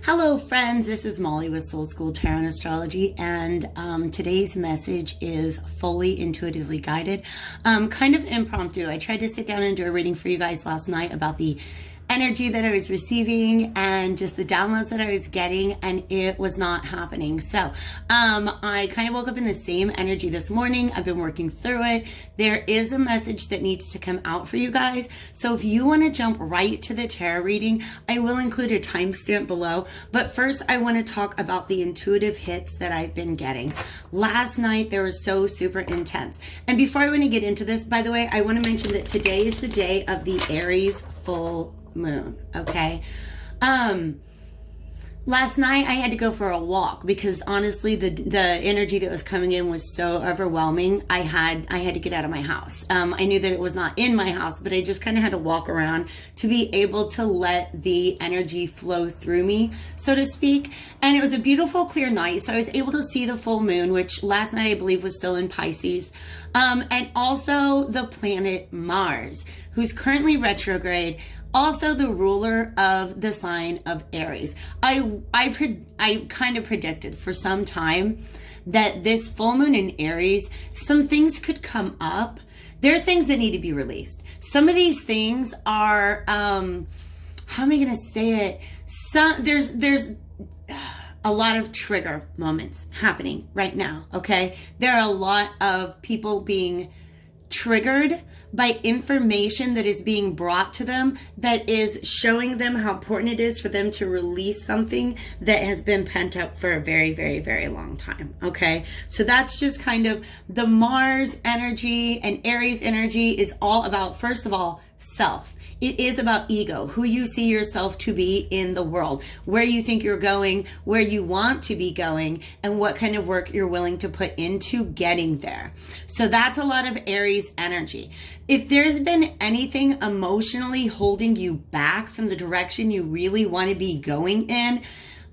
Hello friends, this is Molly with Soul School Tarot and Astrology, and today's message is fully intuitively guided, kind of impromptu. I tried to sit down and do a reading for you guys last night about the energy that I was receiving and just the downloads that I was getting, and it was not happening. So I kind of woke up in the same energy this morning. I've been working through it. There is a message that needs to come out for you guys. So if you want to jump right to the tarot reading, I will include a timestamp below. But first, I want to talk about the intuitive hits that I've been getting. Last night, they were so super intense. And before I want to get into this, by the way, I want to mention that today is the day of the Aries full moon. Okay. Last night I had to go for a walk because honestly the energy that was coming in was so overwhelming. I had to get out of my house. I knew that it was not in my house, but I just kind of had to walk around to be able to let the energy flow through me, so to speak. And it was a beautiful clear night, so I was able to see the full moon, which last night I believe was still in Pisces. And also the planet Mars, who's currently retrograde, also the ruler of the sign of Aries. I kind of predicted for some time that this full moon in Aries, some things could come up. There are things that need to be released. Some of these things are, how am I going to say it? There's a lot of trigger moments happening right now, okay? There are a lot of people being triggered by information that is being brought to them that is showing them how important it is for them to release something that has been pent up for a very, very, very long time. Okay. So that's just kind of the Mars energy, and Aries energy is all about, first of all, self. It is about ego, who you see yourself to be in the world, where you think you're going, where you want to be going, and what kind of work you're willing to put into getting there. So that's a lot of Aries energy. If there's been anything emotionally holding you back from the direction you really want to be going in,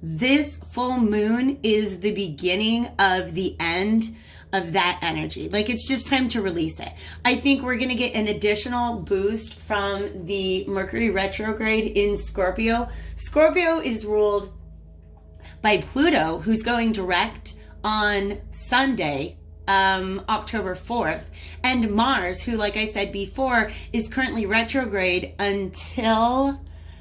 this full moon is the beginning of the end of that energy. Like, it's just time to release it. I think we're going to get an additional boost from the Mercury retrograde in Scorpio. Scorpio is ruled by Pluto, who's going direct on Sunday, October 4th, and Mars, who, like I said before, is currently retrograde until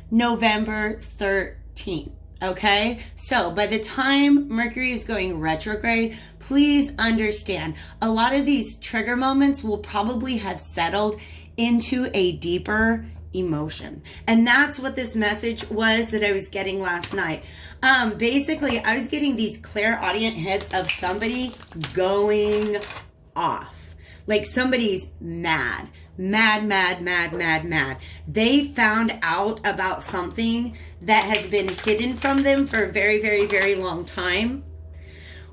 November 13th. Okay, so by the time Mercury is going retrograde, please understand a lot of these trigger moments will probably have settled into a deeper emotion. And that's what this message was that I was getting last night. Basically, I was getting these clairaudient hits of somebody going off. Like somebody's mad. They found out about something that has been hidden from them for a very, very, very long time,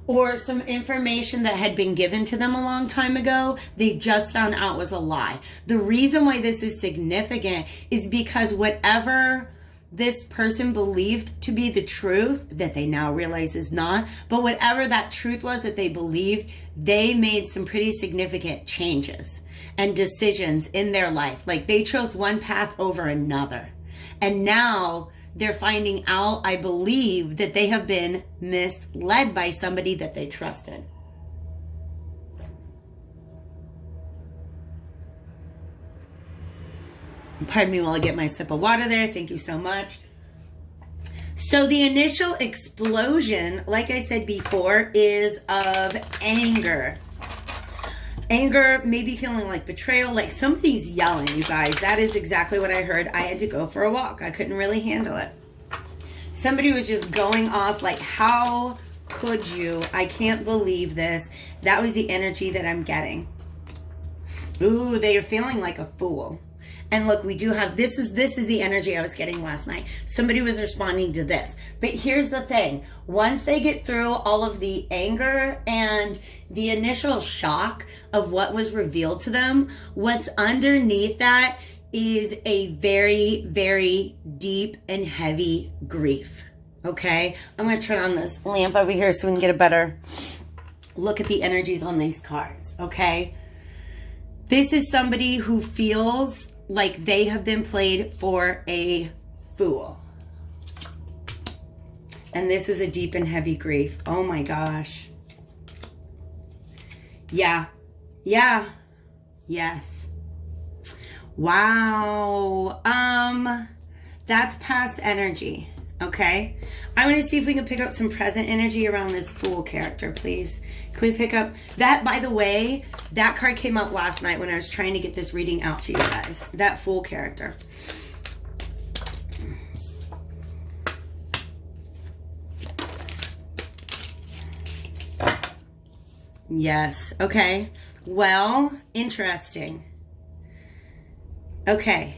or some information that had been given to them a long time ago, they just found out was a lie. The reason why this is significant is because whatever this person believed to be the truth, that they now realize is not, but whatever that truth was that they believed, they made some pretty significant changes and decisions in their life. Like, they chose one path over another. And now they're finding out, I believe, that they have been misled by somebody that they trusted. Pardon me while I get my sip of water there. Thank you so much. So the initial explosion, like I said before, is of anger. Anger, maybe feeling like betrayal, like somebody's yelling, you guys. That is exactly what I heard. I had to go for a walk. I couldn't really handle it. Somebody was just going off like, how could you? I can't believe this. That was the energy that I'm getting. Ooh, they are feeling like a fool. And look, we do have, this is the energy I was getting last night. Somebody was responding to this. But here's the thing. Once they get through all of the anger and the initial shock of what was revealed to them, what's underneath that is a very, very deep and heavy grief. Okay? I'm going to turn on this lamp over here so we can get a better look at the energies on these cards. Okay? This is somebody who feels like they have been played for a fool. And this is a deep and heavy grief. Oh my gosh. Yeah. Yeah. Yes. Wow. That's past energy. Okay. I want to see if we can pick up some present energy around this Fool character, please. Can we pick up that? By the way, that card came out last night when I was trying to get this reading out to you guys. That Fool character. Yes. Okay. Well, interesting. Okay.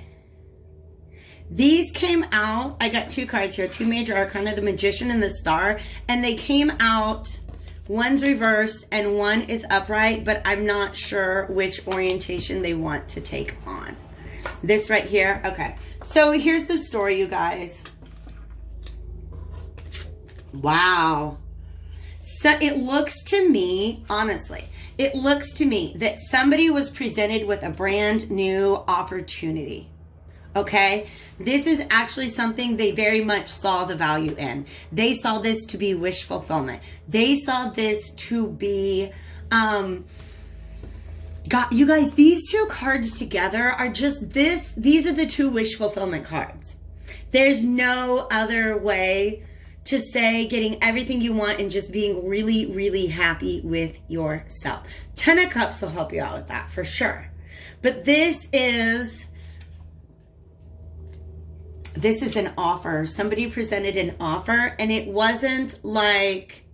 These came out. I got two cards here. Two major arcana, the Magician and the Star. And they came out. One's reversed and one is upright. But I'm not sure which orientation they want to take on. This right here. Okay. So here's the story, you guys. Wow. So it looks to me, honestly, it looks to me that somebody was presented with a brand new opportunity. Okay? This is actually something they very much saw the value in. They saw this to be wish fulfillment. They saw this to be, God, you guys, these two cards together are just this. These are the two wish fulfillment cards. There's no other way to say getting everything you want and just being really, really happy with yourself. 10 of Cups will help you out with that for sure. But this is an offer. Somebody presented an offer and it wasn't like,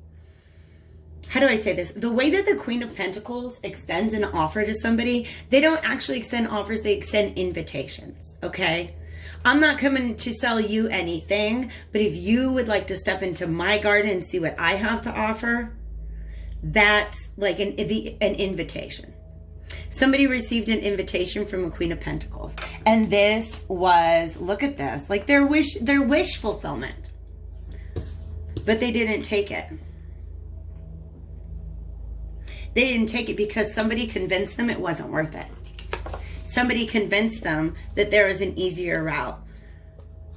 how do I say this? The way that the Queen of Pentacles extends an offer to somebody, they don't actually extend offers, they extend invitations, okay? I'm not coming to sell you anything, but if you would like to step into my garden and see what I have to offer, that's like an invitation. Somebody received an invitation from a Queen of Pentacles. And this was, look at this, like their wish fulfillment. But they didn't take it. They didn't take it because somebody convinced them it wasn't worth it. Somebody convinced them that there is an easier route.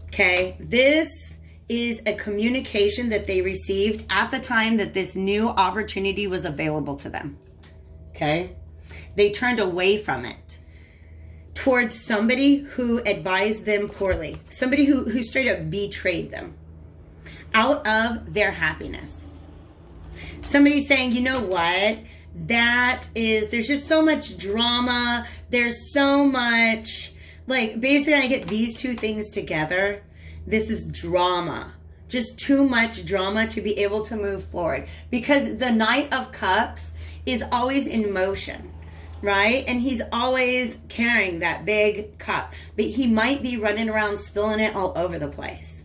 Okay, this is a communication that they received at the time that this new opportunity was available to them. Okay, they turned away from it towards somebody who advised them poorly, somebody who straight up betrayed them out of their happiness. Somebody saying, you know what? There's just so much drama. There's so much, like, basically I get these two things together. This is drama. Just too much drama to be able to move forward. Because the Knight of Cups is always in motion, right? And he's always carrying that big cup. But he might be running around spilling it all over the place.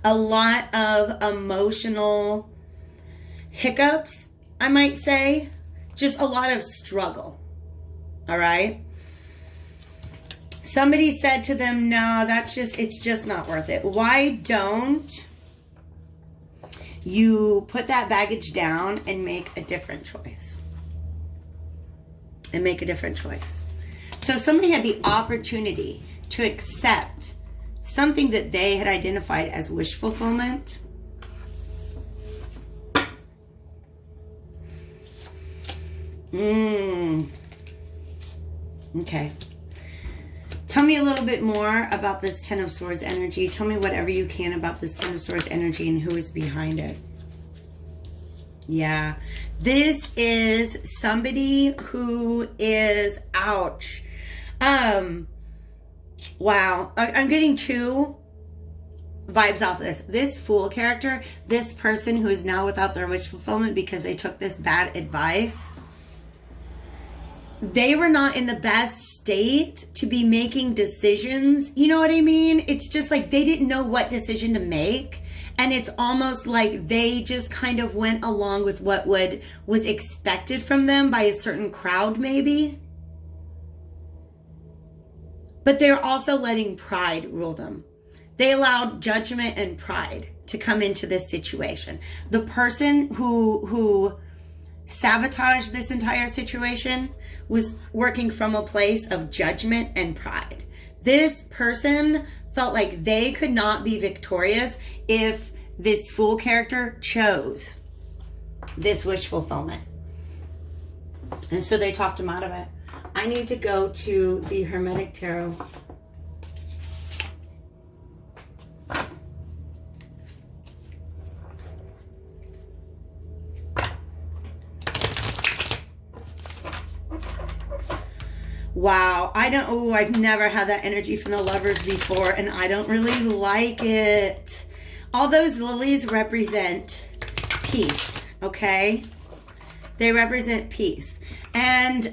A lot of emotional hiccups, I might say. Just a lot of struggle. All right. Somebody said to them, no, it's just not worth it. Why don't you put that baggage down and make a different choice? And make a different choice. So somebody had the opportunity to accept something that they had identified as wish fulfillment. Okay. Tell me a little bit more about this Ten of Swords energy. Tell me whatever you can about this Ten of Swords energy and who is behind it. Yeah. This is somebody who is, ouch. Wow. I'm getting two vibes off this. This Fool character, this person who is now without their wish fulfillment because they took this bad advice. They were not in the best state to be making decisions. You know what I mean? It's just like they didn't know what decision to make. And it's almost like they just kind of went along with what was expected from them by a certain crowd maybe. But they're also letting pride rule them. They allowed judgment and pride to come into this situation. The person who sabotaged this entire situation was working from a place of judgment and pride. This person felt like they could not be victorious if this Fool character chose this wish fulfillment. And so they talked him out of it. I need to go to the Hermetic Tarot. Wow, I've never had that energy from the Lovers before, and I don't really like it. All those lilies represent peace, okay? They represent peace. And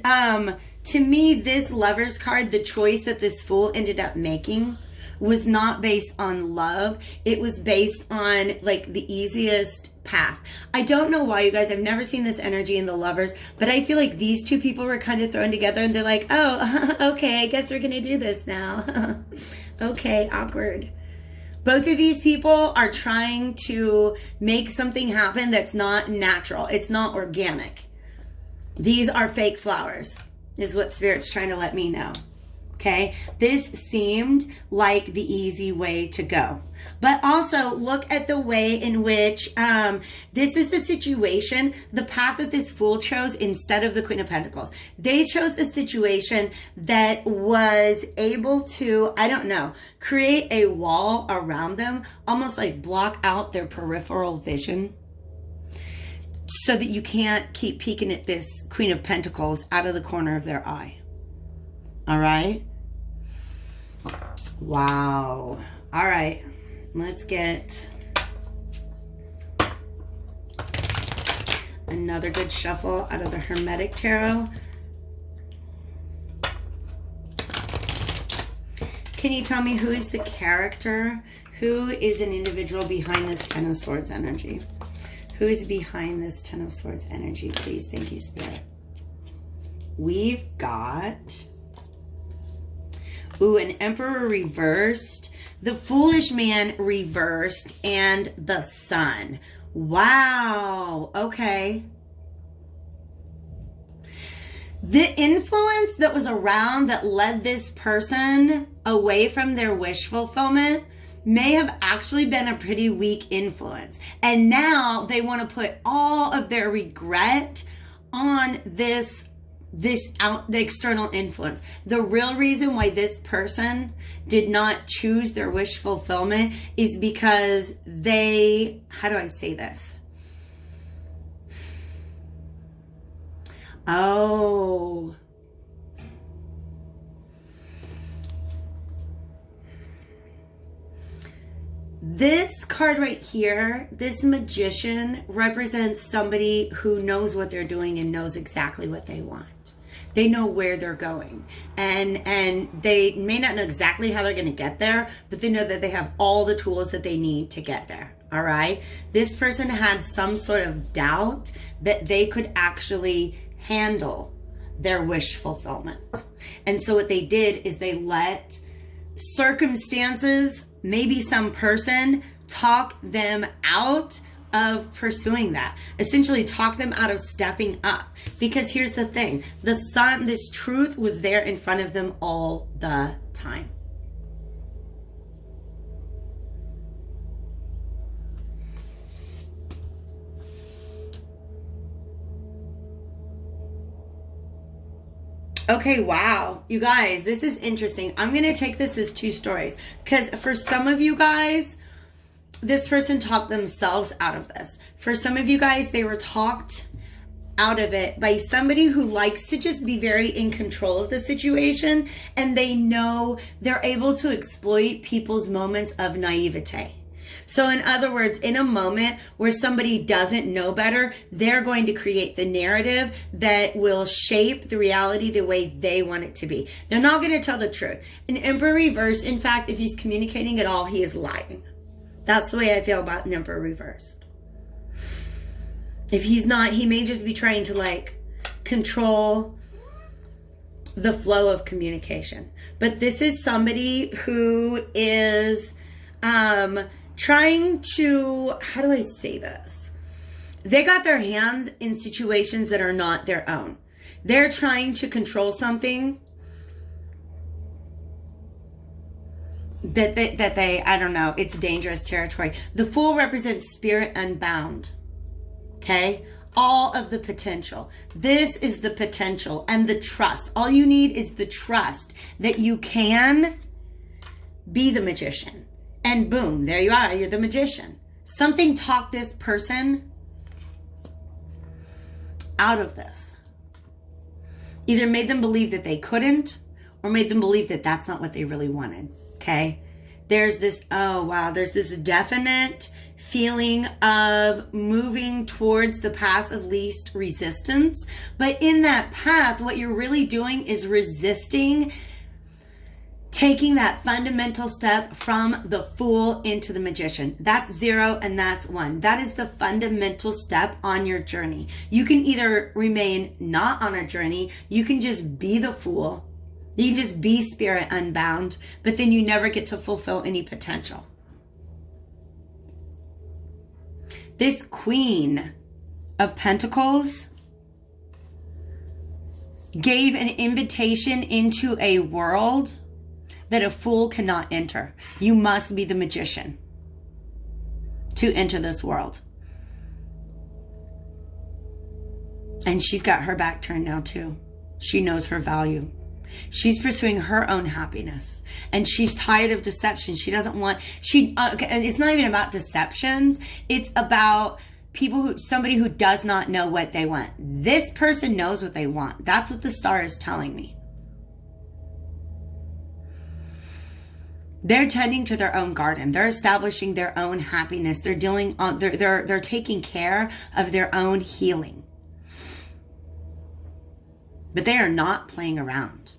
to me, this Lovers card, the choice that this Fool ended up making was not based on love. It was based on like the easiest path. I don't know why, you guys. I've never seen this energy in the Lovers, but I feel like these two people were kind of thrown together and they're like, oh, okay, I guess we're going to do this now. Okay, awkward. Both of these people are trying to make something happen that's not natural. It's not organic. These are fake flowers, is what Spirit's trying to let me know. Okay, this seemed like the easy way to go. But also look at the way in which this is the situation, the path that this Fool chose instead of the Queen of Pentacles. They chose a situation that was able to, I don't know, create a wall around them, almost like block out their peripheral vision, so that you can't keep peeking at this Queen of Pentacles out of the corner of their eye. All right. Wow. All right. Let's get another good shuffle out of the Hermetic Tarot. Can you tell me who is the character? Who is an individual behind this Ten of Swords energy? Who is behind this Ten of Swords energy, please? Thank you, Spirit. We've got... Ooh, an Emperor reversed, the Foolish Man reversed, and the Sun. Wow. Okay. The influence that was around that led this person away from their wish fulfillment may have actually been a pretty weak influence. And now they want to put all of their regret on the external influence. The real reason why this person did not choose their wish fulfillment is because they, how do I say this? Oh. This card right here, this Magician, represents somebody who knows what they're doing and knows exactly what they want. They know where they're going, and they may not know exactly how they're going to get there, but they know that they have all the tools that they need to get there. All right. This person had some sort of doubt that they could actually handle their wish fulfillment. And so what they did is they let circumstances, maybe some person, talk them out of pursuing that. Essentially talk them out of stepping up. Because here's the thing, the Sun, this truth was there in front of them all the time. Okay, wow. You guys, this is interesting. I'm going to take this as two stories. Because for some of you guys, this person talked themselves out of this. For some of you guys, they were talked out of it by somebody who likes to just be very in control of the situation, and they know they're able to exploit people's moments of naivete. So in other words, in a moment where somebody doesn't know better, they're going to create the narrative that will shape the reality the way they want it to be. They're not going to tell the truth. An Emperor reverse, in fact, if he's communicating at all, he is lying. That's the way I feel about an Emperor reversed. If he's not, he may just be trying to like control the flow of communication. But this is somebody who is trying to, how do I say this? They got their hands in situations that are not their own. They're trying to control something I don't know, it's dangerous territory. The Fool represents spirit unbound. Okay? All of the potential. This is the potential and the trust. All you need is the trust that you can be the magician. And boom, there you are. You're the magician. Something talked this person out of this. Either made them believe that they couldn't, or made them believe that that's not what they really wanted. Okay? There's this, oh wow, there's this definite feeling of moving towards the path of least resistance. But in that path, what you're really doing is resisting taking that fundamental step from the Fool into the Magician. That's 0 and that's 1. That is the fundamental step on your journey. You can either remain not on a journey, you can just be the Fool, you can just be spirit unbound, but then you never get to fulfill any potential. This Queen of Pentacles gave an invitation into a world that a fool cannot enter. You must be the magician to enter this world. And she's got her back turned now too. She knows her value. She's pursuing her own happiness, and she's tired of deception. She doesn't want, and it's not even about deceptions. It's about somebody who does not know what they want. This person knows what they want. That's what the star is telling me. They're tending to their own garden. They're establishing their own happiness. They're they're taking care of their own healing. But they are not playing around.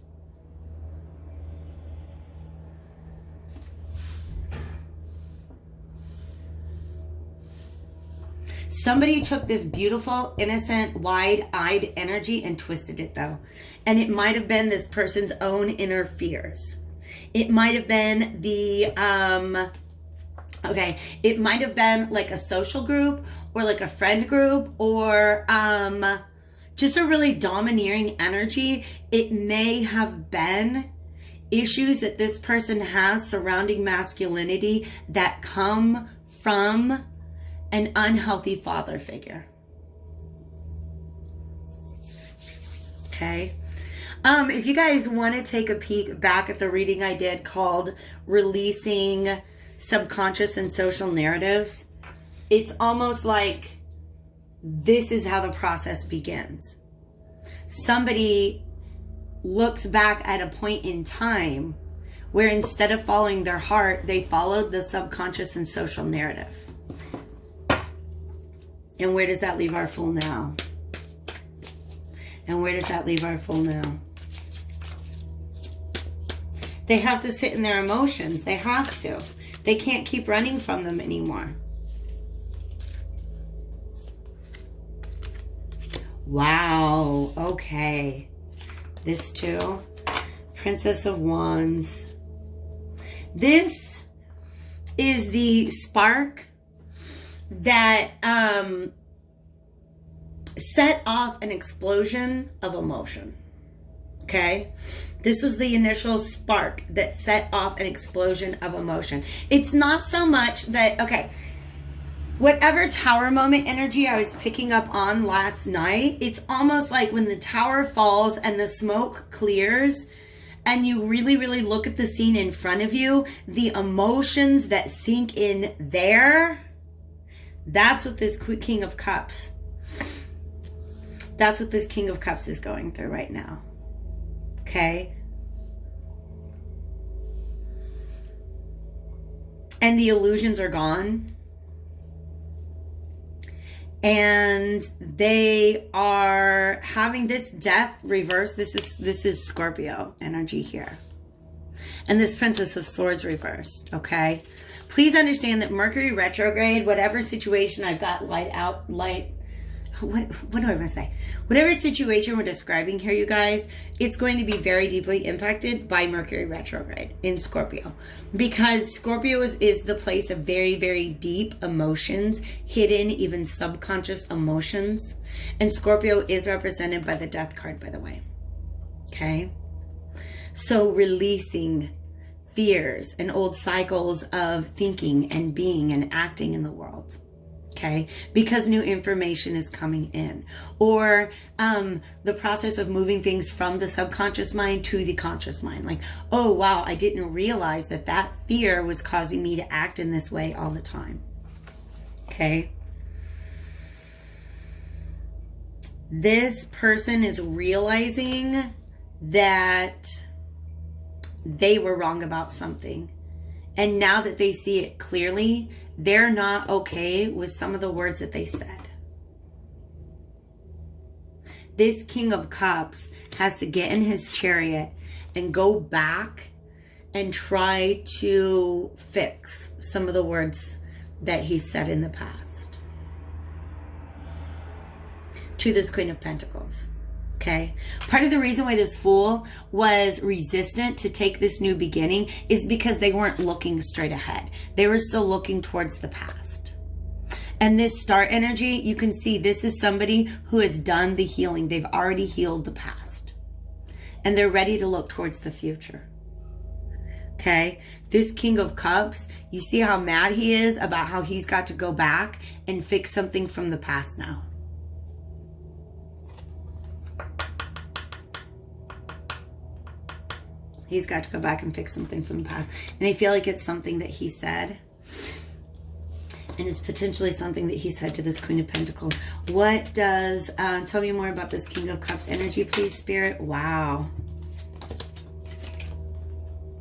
Somebody took this beautiful, innocent, wide-eyed energy and twisted it though. And it might have been this person's own inner fears. It might have been it might have been like a social group or like a friend group or just a really domineering energy. It may have been issues that this person has surrounding masculinity that come from an unhealthy father figure. Okay. If you guys want to take a peek back at the reading I did called Releasing Subconscious and Social Narratives, it's almost like this is how the process begins. Somebody looks back at a point in time where instead of following their heart, they followed the subconscious and social narrative. And where does that leave our Fool now? And where does that leave our Fool now? They have to sit in their emotions. They have to. They can't keep running from them anymore. Wow. Okay. This too. Princess of Wands. This is the spark that set off an explosion of emotion. Okay? This was the initial spark that set off an explosion of emotion. It's not so much that, okay, whatever tower moment energy I was picking up on last night, it's almost like when the tower falls and the smoke clears and you really, really look at the scene in front of you, the emotions that sink in there, that's what this King of Cups, that's what this King of Cups is going through right now. Okay? And the illusions are gone. And they are having this death reverse. This is Scorpio energy here. And this Princess of Swords reversed, okay? Please understand that Mercury retrograde, whatever situation I've got what do I want to say? Whatever situation we're describing here, you guys, it's going to be very deeply impacted by Mercury retrograde in Scorpio. Because Scorpio is the place of very, very deep emotions, hidden, even subconscious emotions. And Scorpio is represented by the Death card, by the way. Okay? So releasing fears and old cycles of thinking and being and acting in the world. Okay, because new information is coming in, or the process of moving things from the subconscious mind to the conscious mind. Like, oh wow, I didn't realize that that fear was causing me to act in this way all the time. Okay, this person is realizing that they were wrong about something, and now that they see it clearly, they're not okay with some of the words that they said. This King of Cups has to get in his chariot and go back and try to fix some of the words that he said in the past. To this Queen of Pentacles. Okay. Part of the reason why this Fool was resistant to take this new beginning is because they weren't looking straight ahead. They were still looking towards the past. And this Star energy, you can see this is somebody who has done the healing. They've already healed the past. And they're ready to look towards the future. Okay. This King of Cups, you see how mad he is about how he's got to go back and fix something from the past now. He's got to go back and fix something from the past. And I feel like it's something that he said. And it's potentially something that he said to this Queen of Pentacles. What does, tell me more about this King of Cups energy, please, Spirit. Wow.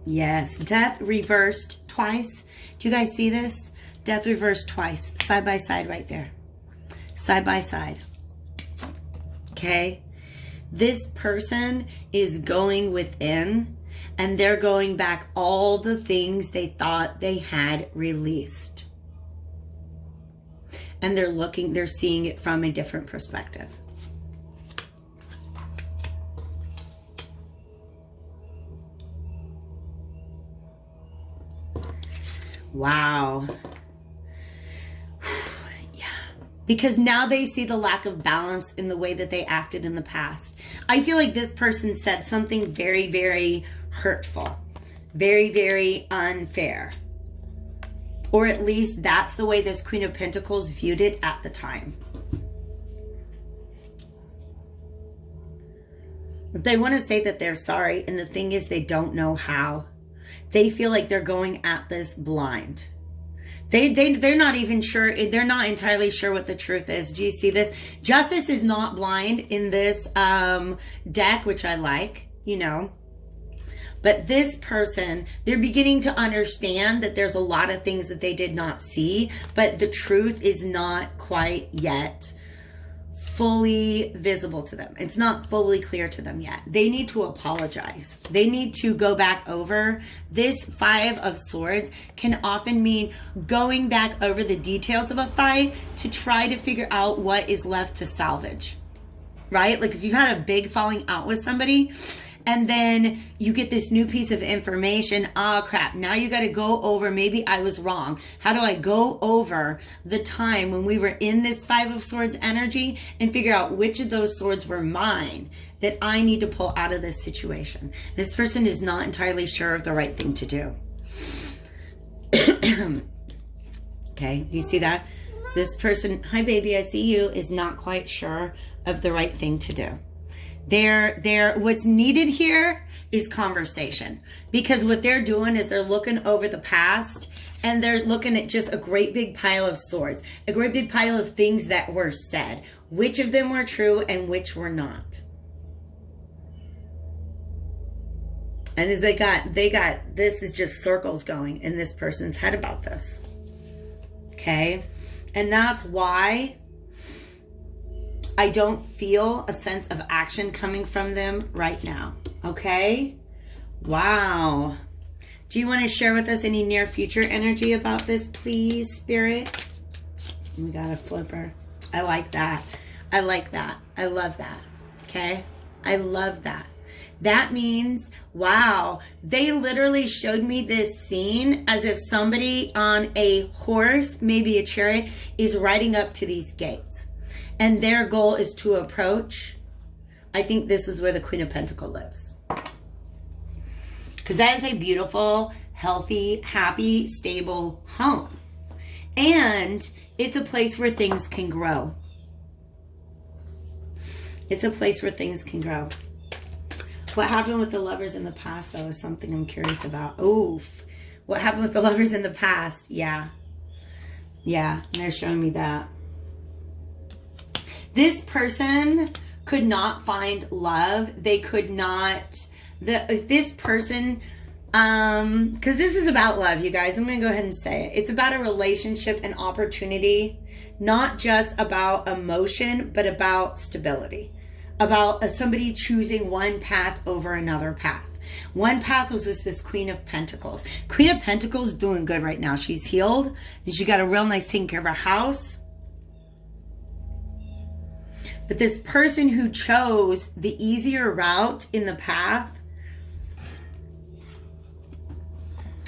Yes. Death reversed twice. Do you guys see this? Death reversed twice. Side by side right there. Side by side. Okay. This person is going within. And they're going back all the things they thought they had released. And they're seeing it from a different perspective. Wow. Yeah. Because now they see the lack of balance in the way that they acted in the past. I feel like this person said something very, very hurtful, very, very unfair, or at least that's the way this Queen of Pentacles viewed it at the time. But they want to say that they're sorry, and the thing is they don't know how. They feel like they're going at this blind. They're not even sure. They're not entirely sure what the truth is. Do you see this? Justice is not blind in this deck, which I like, you know. But this person, they're beginning to understand that there's a lot of things that they did not see, but the truth is not quite yet fully visible to them. It's not fully clear to them yet. They need to apologize. They need to go back over. This Five of Swords can often mean going back over the details of a fight to try to figure out what is left to salvage, right? Like if you've had a big falling out with somebody, and then you get this new piece of information. Oh crap, now you got to go over, maybe I was wrong. How do I go over the time when we were in this Five of Swords energy and figure out which of those swords were mine that I need to pull out of this situation? This person is not entirely sure of the right thing to do. Okay, you see that? This person, hi baby, I see you, is not quite sure of the right thing to do. What's needed here is conversation, because what they're doing is they're looking over the past and they're looking at just a great big pile of swords, a great big pile of things that were said, which of them were true and which were not. And as they got, this is just circles going in this person's head about this. Okay. And that's why I don't feel a sense of action coming from them right now. Okay? Wow. Do you want to share with us any near future energy about this, please, Spirit? We got a flipper. I like that. I like that. I love that. Okay? I love that. That means, wow, they literally showed me this scene as if somebody on a horse, maybe a chariot, is riding up to these gates. And their goal is to approach. I think this is where the Queen of Pentacles lives. Because that is a beautiful, healthy, happy, stable home. And it's a place where things can grow. It's a place where things can grow. What happened with the lovers in the past, though, is something I'm curious about. Oof. What happened with the lovers in the past? Yeah. Yeah, they're showing me that. This person could not find love. They could not... This person... because this is about love, you guys. I'm going to go ahead and say it. It's about a relationship and opportunity. Not just about emotion, but about stability. About somebody choosing one path over another path. One path was with this Queen of Pentacles. Queen of Pentacles is doing good right now. She's healed. And she got a real nice taking care of her house. But this person who chose the easier route in the path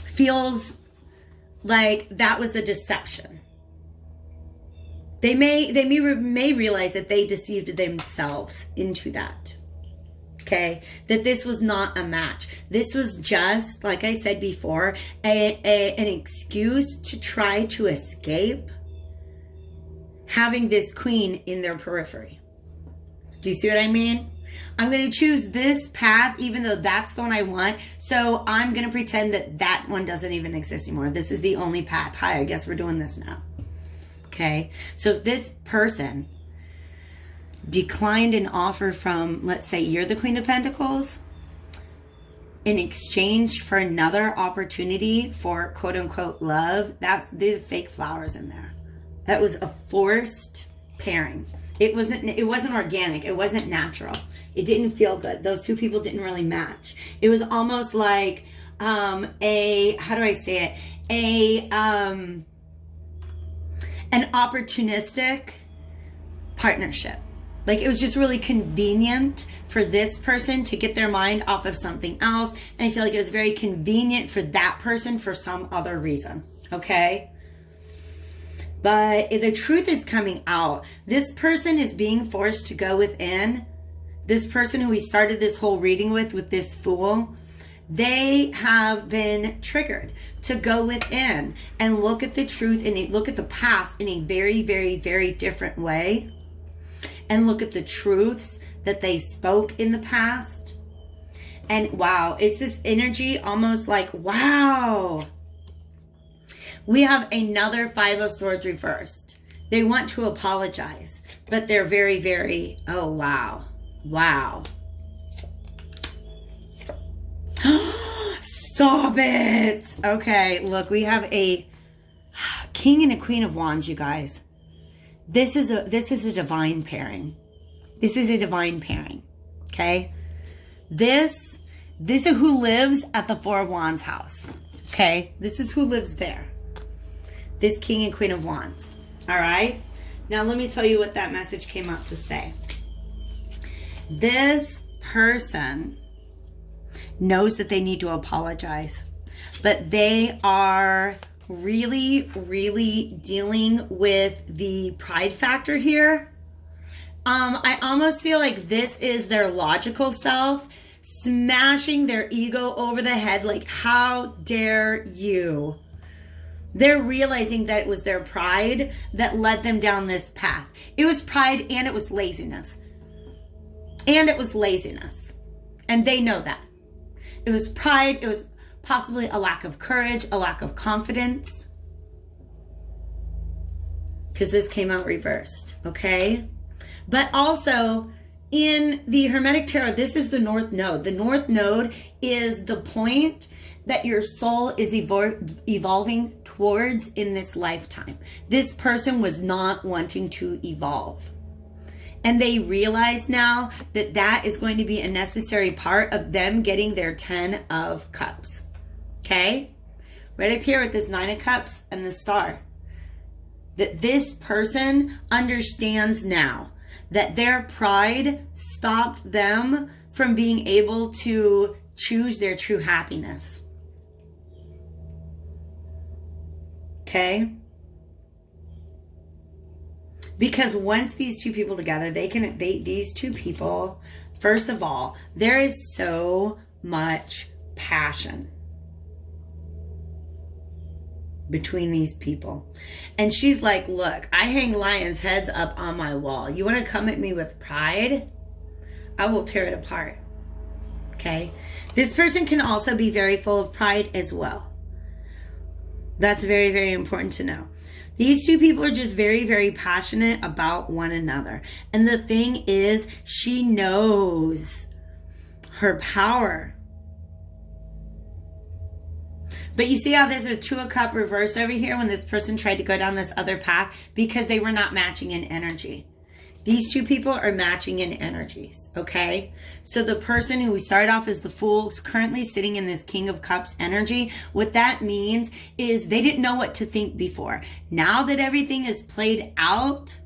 feels like that was a deception. They may realize that they deceived themselves into that. Okay, that this was not a match. This was just, like I said before, an excuse to try to escape having this queen in their periphery. Do you see what I mean? I'm going to choose this path, even though that's the one I want. So I'm going to pretend that that one doesn't even exist anymore. This is the only path. Hi, I guess we're doing this now. Okay, so if this person declined an offer from, let's say you're the Queen of Pentacles, in exchange for another opportunity for quote unquote love, there's fake flowers in there. That was a forced pairing. It wasn't organic. It wasn't natural. It didn't feel good. Those two people didn't really match. It was almost like how do I say it? An opportunistic partnership. Like, it was just really convenient for this person to get their mind off of something else. And I feel like it was very convenient for that person for some other reason. Okay? But the truth is coming out. This person is being forced to go within. This person who we started this whole reading with this Fool, they have been triggered to go within and look at the truth and look at the past in a very, very, very different way. And look at the truths that they spoke in the past. And wow, it's this energy almost like, wow. We have another Five of Swords reversed. They want to apologize, but they're very, very, oh, wow. Wow. Stop it. Okay, look, we have a King and a Queen of Wands, you guys. This is a divine pairing. This is a divine pairing. Okay? This is who lives at the Four of Wands house. Okay? This is who lives there. This King and Queen of Wands. All right? Now let me tell you what that message came out to say. This person knows that they need to apologize, but they are really, really dealing with the pride factor here. I almost feel like this is their logical self smashing their ego over the head, like, how dare you? They're realizing that it was their pride that led them down this path. It was pride and it was laziness. And it was laziness. And they know that. It was pride. It was possibly a lack of courage, a lack of confidence. Because this came out reversed, okay? But also, in the Hermetic Tarot, this is the North Node. The North Node is the point that your soul is evolving towards in this lifetime. This person was not wanting to evolve. And they realize now that that is going to be a necessary part of them getting their 10 of Cups. Okay? Right up here with this 9 of Cups and the Star. That this person understands now that their pride stopped them from being able to choose their true happiness. Okay? Because once these two people together, these two people, first of all, there is so much passion. between these people. And she's like, look, I hang lions' heads up on my wall. You want to come at me with pride? I will tear it apart. Okay? This person can also be very full of pride as well. That's very, very important to know. These two people are just very, very passionate about one another. And the thing is, she knows her power. But you see how there's a Two of Cups reverse over here when this person tried to go down this other path? Because they were not matching in energy. These two people are matching in energies, okay? So the person who we started off as the Fool is currently sitting in this King of Cups energy. What that means is they didn't know what to think before. Now that everything is played out,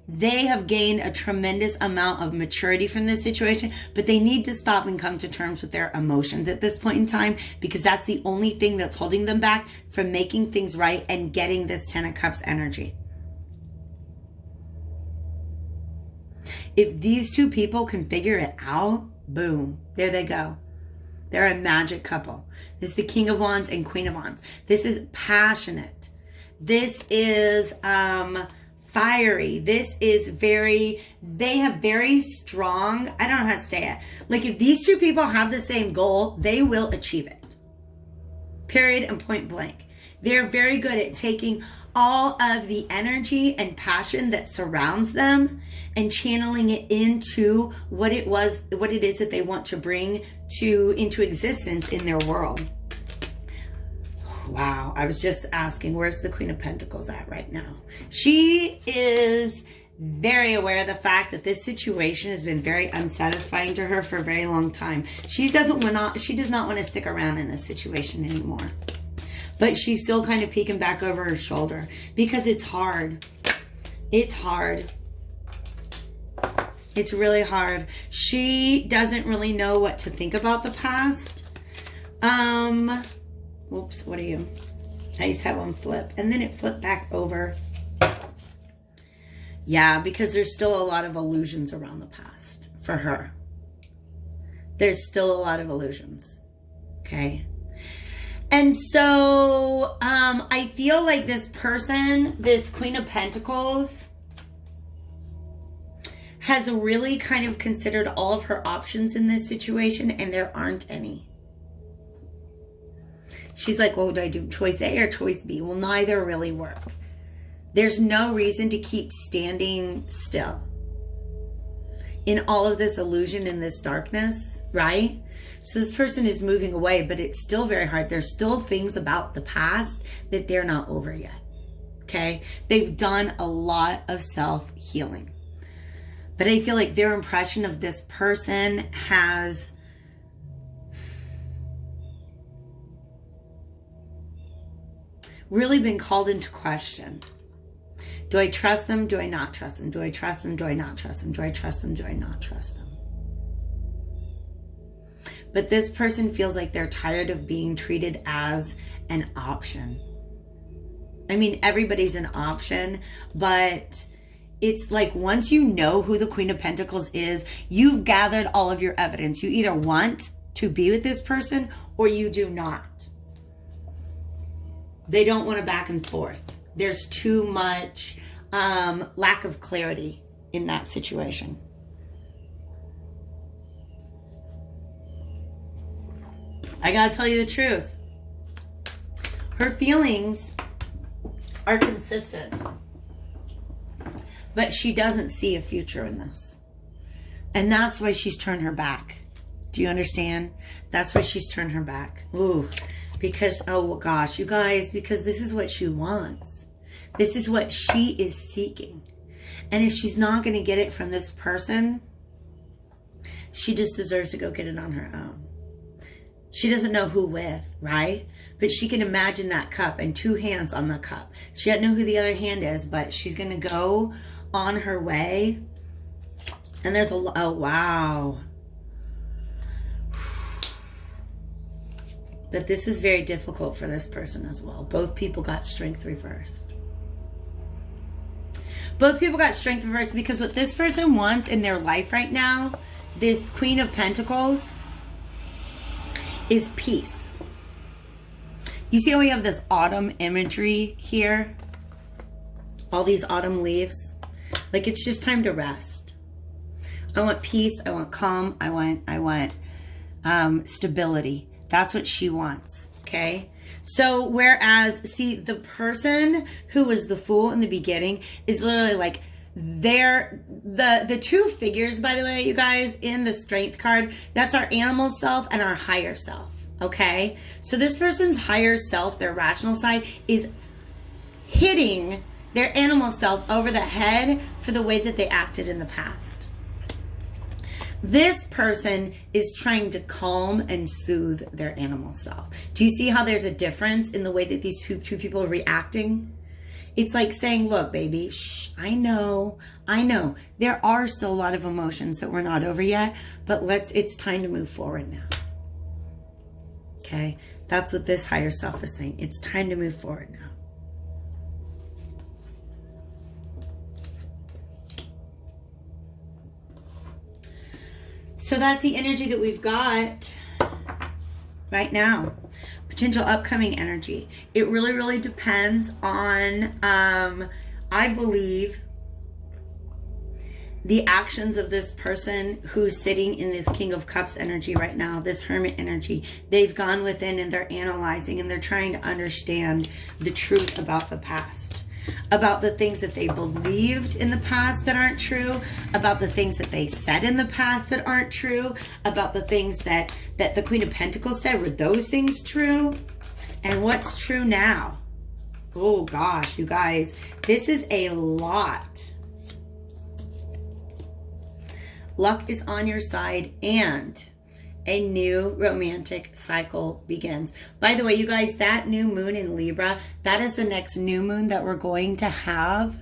they have gained a tremendous amount of maturity from this situation, but they need to stop and come to terms with their emotions at this point in time, because that's the only thing that's holding them back from making things right and getting this Ten of Cups energy. If these two people can figure it out, boom, there they go. They're a magic couple. This is the King of Wands and Queen of Wands. This is passionate. This is fiery. This is they have very strong, I don't know how to say it. Like if these two people have the same goal, they will achieve it. Period and point blank. They're very good at taking all of the energy and passion that surrounds them and channeling it into what it is that they want to bring into existence in their world. Wow, I was just asking, where's the Queen of Pentacles at right now? She is very aware of the fact that this situation has been very unsatisfying to her for a very long time. She does not want to stick around in this situation anymore. But she's still kind of peeking back over her shoulder because it's hard. It's hard. It's really hard. She doesn't really know what to think about the past. Whoops, what are you? I just have them flip. And then it flipped back over. Yeah, because there's still a lot of illusions around the past for her. There's still a lot of illusions. Okay? And so I feel like this person, this Queen of Pentacles, has really kind of considered all of her options in this situation, and there aren't any. She's like, well, do I do choice A or choice B? Well, neither really work. There's no reason to keep standing still in all of this illusion, in this darkness, right? So this person is moving away, but it's still very hard. There's still things about the past that they're not over yet, okay? They've done a lot of self-healing. But I feel like their impression of this person has really been called into question. Do I trust them? Do I not trust them? Do I trust them? Do I not trust them? Do I trust them? Do I not trust them? But this person feels like they're tired of being treated as an option. I mean, everybody's an option, but it's like once you know who the Queen of Pentacles is, you've gathered all of your evidence. You either want to be with this person or you do not. They don't want to back and forth. There's too much lack of clarity in that situation. I gotta tell you the truth. Her feelings are consistent, but she doesn't see a future in this. And that's why she's turned her back. Do you understand? That's why she's turned her back. Ooh, because, oh gosh, you guys, because this is what she wants. This is what she is seeking. And if she's not going to get it from this person, she just deserves to go get it on her own. She doesn't know who with, right? But she can imagine that cup and two hands on the cup. She doesn't know who the other hand is, but she's going to go on her way. And there's oh, wow. But this is very difficult for this person as well. Both people got strength reversed. Both people got strength reversed because what this person wants in their life right now, this Queen of Pentacles, is peace. You see how we have this autumn imagery here? All these autumn leaves. Like, it's just time to rest. I want peace. I want calm. I want stability. That's what she wants. Okay. So whereas, see, the person who was the fool in the beginning is literally like, the two figures, by the way, you guys, in the strength card, that's our animal self and our higher self. Okay. So this person's higher self, their rational side, is hitting their animal self over the head for the way that they acted in the past. This person is trying to calm and soothe their animal self. Do you see how there's a difference in the way that these two people are reacting? It's like saying, look, baby, shh, I know. There are still a lot of emotions that we're not over yet, but it's time to move forward now. Okay? That's what this higher self is saying. It's time to move forward now. So that's the energy that we've got right now. Potential upcoming energy. It really, really depends on, I believe, the actions of this person who's sitting in this King of Cups energy right now, this Hermit energy. They've gone within and they're analyzing and they're trying to understand the truth about the past. About the things that they believed in the past that aren't true, about the things that they said in the past that aren't true, about the things that the Queen of Pentacles said, were those things true? And what's true now? Oh gosh, you guys, this is a lot. Luck is on your side and a new romantic cycle begins. By the way, you guys, that new moon in Libra, that is the next new moon that we're going to have.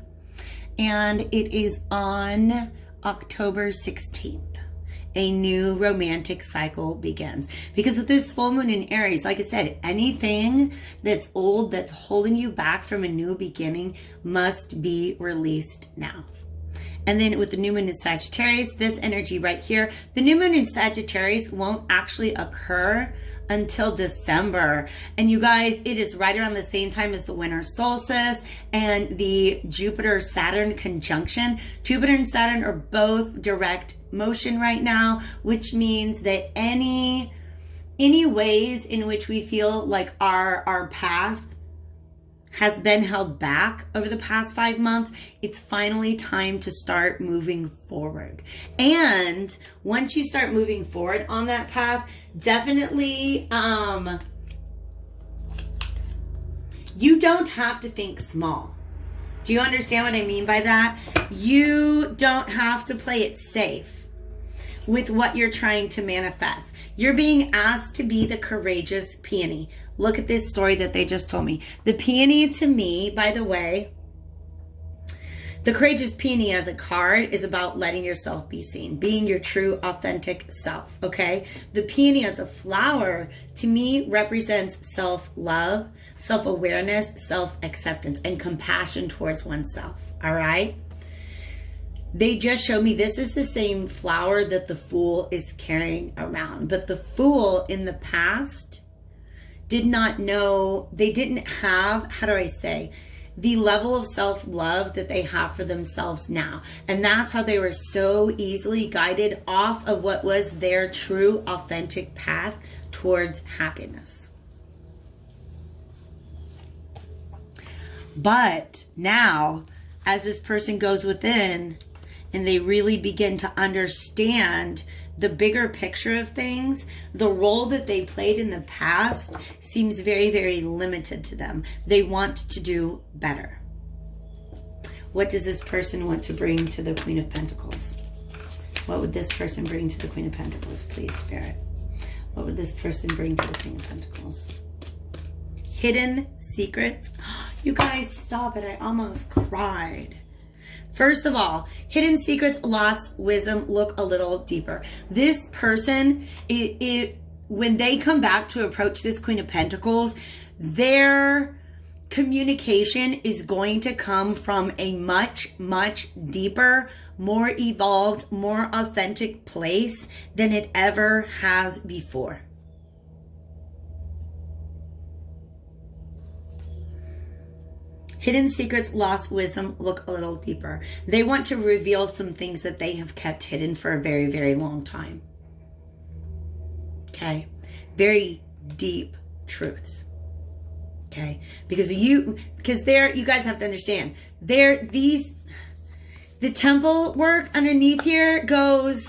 And it is on October 16th. A new romantic cycle begins. Because with this full moon in Aries, like I said, anything that's old, that's holding you back from a new beginning must be released now. And then with the new moon in Sagittarius, this energy right here, the new moon in Sagittarius won't actually occur until December. And you guys, it is right around the same time as the winter solstice and the Jupiter-Saturn conjunction. Jupiter and Saturn are both direct motion right now, which means that any ways in which we feel like our path has been held back over the past 5 months, it's finally time to start moving forward. And once you start moving forward on that path, definitely, you don't have to think small. Do you understand what I mean by that? You don't have to play it safe with what you're trying to manifest. You're being asked to be the courageous peony. Look at this story that they just told me. The peony, to me, by the way, the courageous peony as a card is about letting yourself be seen, being your true, authentic self, okay? The peony as a flower, to me, represents self-love, self-awareness, self-acceptance, and compassion towards oneself, all right? They just showed me this is the same flower that the Fool is carrying around. But the Fool in the past did not know, they didn't have, how do I say, the level of self-love that they have for themselves now. And that's how they were so easily guided off of what was their true, authentic path towards happiness. But now, as this person goes within and they really begin to understand the bigger picture of things, the role that they played in the past seems very, very limited to them. They want to do better. What does this person want to bring to the Queen of Pentacles? What would this person bring to the Queen of Pentacles, please, Spirit? What would this person bring to the Queen of Pentacles? Hidden secrets. You guys, stop it. I almost cried. First of all, hidden secrets, lost wisdom, look a little deeper. This person, when they come back to approach this Queen of Pentacles, their communication is going to come from a much, much deeper, more evolved, more authentic place than it ever has before. Hidden secrets, lost wisdom, look a little deeper. They want to reveal some things that they have kept hidden for a very, very long time. Okay? Very deep truths. Okay? Because you guys have to understand, the temple work underneath here goes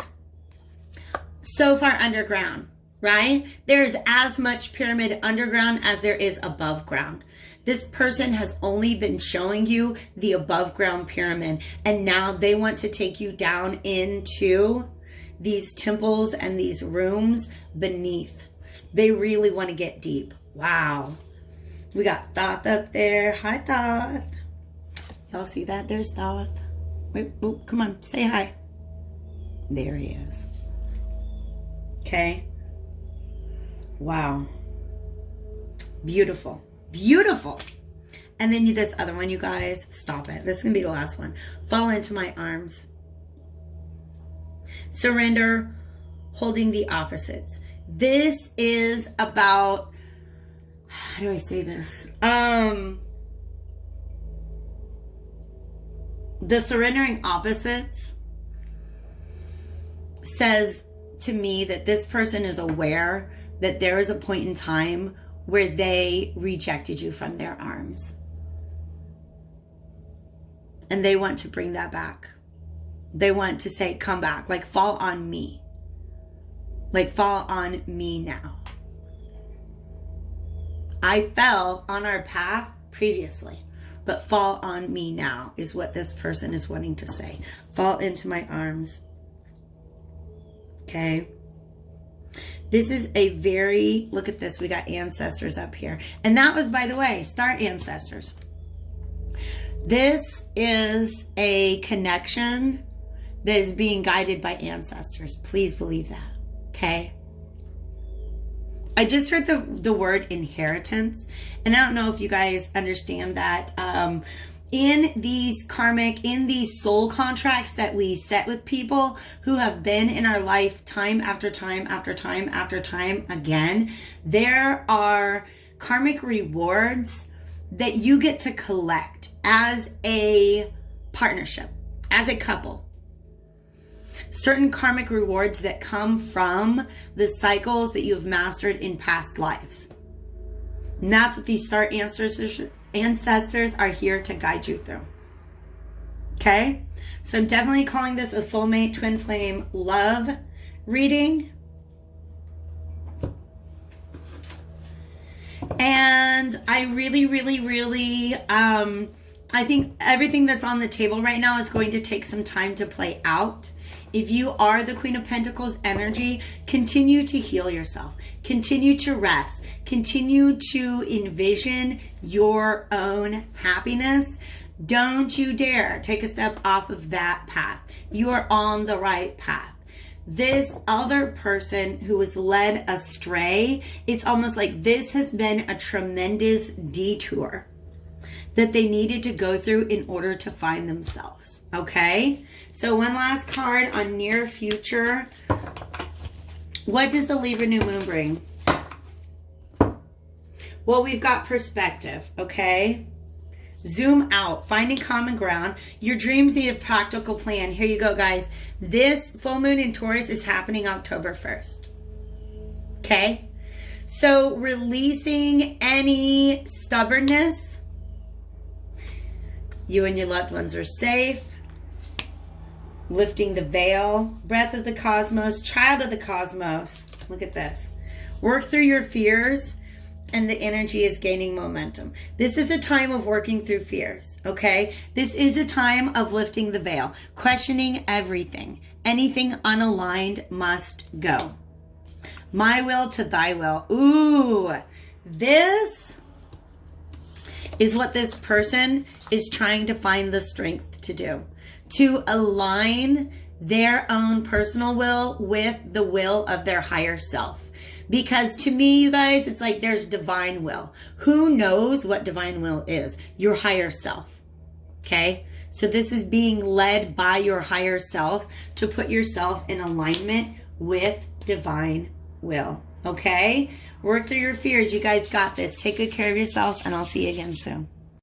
so far underground, right? There's as much pyramid underground as there is above ground. This person has only been showing you the above ground pyramid, and now they want to take you down into these temples and these rooms beneath. They really want to get deep. Wow. We got Thoth up there. Hi, Thoth. Y'all see that? There's Thoth. Wait, oh, come on, say hi. There he is. Okay. Wow. Beautiful. Beautiful. And then this other one, you guys. Stop it. This is going to be the last one. Fall into my arms. Surrender, holding the opposites. This is about, how do I say this? The surrendering opposites says to me that this person is aware that there is a point in time where they rejected you from their arms. And they want to bring that back. They want to say, come back, like fall on me. Like fall on me now. I fell on our path previously, but fall on me now is what this person is wanting to say. Fall into my arms. Okay. This is a very, look at this, we got ancestors up here. And that was, by the way, star ancestors. This is a connection that is being guided by ancestors. Please believe that, okay? I just heard the word inheritance, and I don't know if you guys understand that. In these soul contracts that we set with people who have been in our life time after time after time after time again, there are karmic rewards that you get to collect as a partnership, as a couple. Certain karmic rewards that come from the cycles that you have mastered in past lives. And that's what these star ancestors are here to guide you through. Okay? So I'm definitely calling this a soulmate twin flame love reading. And I really, really, really, I think everything that's on the table right now is going to take some time to play out. If you are the Queen of Pentacles energy, continue to heal yourself. Continue to rest. Continue to envision your own happiness. Don't you dare take a step off of that path. You are on the right path. This other person who was led astray, it's almost like this has been a tremendous detour that they needed to go through in order to find themselves. Okay? So one last card on near future. What does the Libra new moon bring? Well, we've got perspective, okay? Zoom out, finding common ground. Your dreams need a practical plan. Here you go, guys. This full moon in Taurus is happening October 1st. Okay? So releasing any stubbornness. You and your loved ones are safe. Lifting the veil. Breath of the cosmos. Child of the cosmos. Look at this. Work through your fears. And the energy is gaining momentum. This is a time of working through fears, okay? This is a time of lifting the veil, questioning everything. Anything unaligned must go. My will to thy will. Ooh, this is what this person is trying to find the strength to do. To align their own personal will with the will of their higher self. Because to me, you guys, it's like there's divine will. Who knows what divine will is? Your higher self. Okay? So this is being led by your higher self to put yourself in alignment with divine will. Okay? Work through your fears. You guys got this. Take good care of yourselves, and I'll see you again soon.